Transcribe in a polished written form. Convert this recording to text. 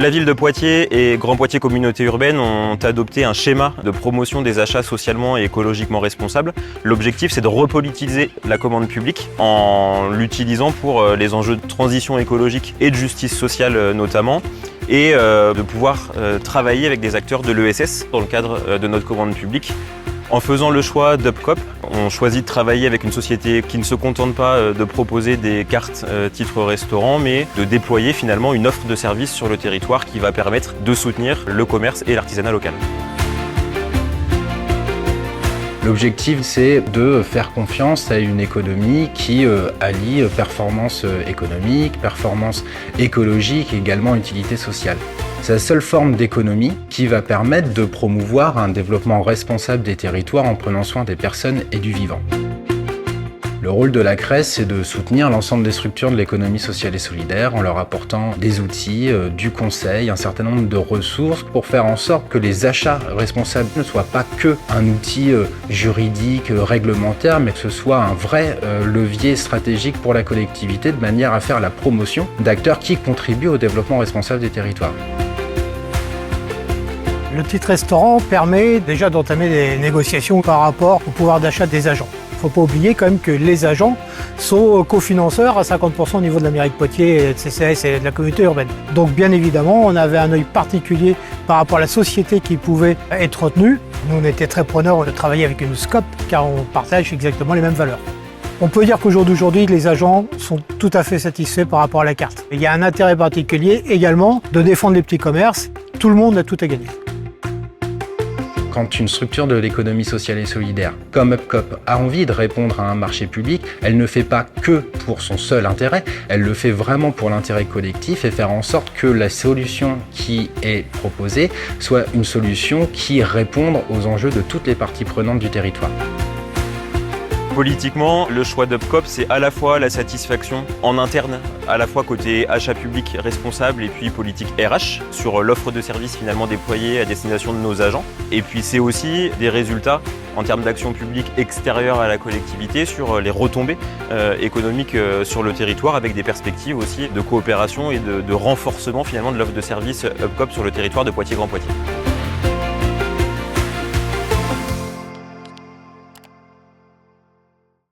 La ville de Poitiers et Grand Poitiers Communauté Urbaine ont adopté un schéma de promotion des achats socialement et écologiquement responsables. L'objectif, c'est de repolitiser la commande publique en l'utilisant pour les enjeux de transition écologique et de justice sociale notamment, et de pouvoir travailler avec des acteurs de l'ESS dans le cadre de notre commande publique. En faisant le choix d'Upcop, on choisit de travailler avec une société qui ne se contente pas de proposer des cartes titres restaurant, mais de déployer finalement une offre de services sur le territoire qui va permettre de soutenir le commerce et l'artisanat local. L'objectif, c'est de faire confiance à une économie qui allie performance économique, performance écologique et également utilité sociale. C'est la seule forme d'économie qui va permettre de promouvoir un développement responsable des territoires en prenant soin des personnes et du vivant. Le rôle de la CRES, c'est de soutenir l'ensemble des structures de l'économie sociale et solidaire en leur apportant des outils, du conseil, un certain nombre de ressources pour faire en sorte que les achats responsables ne soient pas que un outil juridique, réglementaire, mais que ce soit un vrai levier stratégique pour la collectivité de manière à faire la promotion d'acteurs qui contribuent au développement responsable des territoires. Le titre restaurant permet déjà d'entamer des négociations par rapport au pouvoir d'achat des agents. Il ne faut pas oublier quand même que les agents sont cofinanceurs à 50% au niveau de la mairie de Poitiers, de CCAS et de la communauté urbaine. Donc bien évidemment, on avait un œil particulier par rapport à la société qui pouvait être retenue. Nous, on était très preneurs de travailler avec une SCOP car on partage exactement les mêmes valeurs. On peut dire qu'au jour d'aujourd'hui, les agents sont tout à fait satisfaits par rapport à la carte. Il y a un intérêt particulier également de défendre les petits commerces. Tout le monde a tout à gagner. Quand une structure de l'économie sociale et solidaire, comme Upcop, a envie de répondre à un marché public, elle ne fait pas que pour son seul intérêt, elle le fait vraiment pour l'intérêt collectif et faire en sorte que la solution qui est proposée soit une solution qui réponde aux enjeux de toutes les parties prenantes du territoire. Politiquement, le choix d'Upcop, c'est à la fois la satisfaction en interne, à la fois côté achat public responsable et puis politique RH, sur l'offre de services finalement déployée à destination de nos agents. Et puis c'est aussi des résultats en termes d'action publique extérieure à la collectivité sur les retombées économiques sur le territoire, avec des perspectives aussi de coopération et de renforcement finalement de l'offre de services Upcop sur le territoire de Poitiers-Grand Poitiers.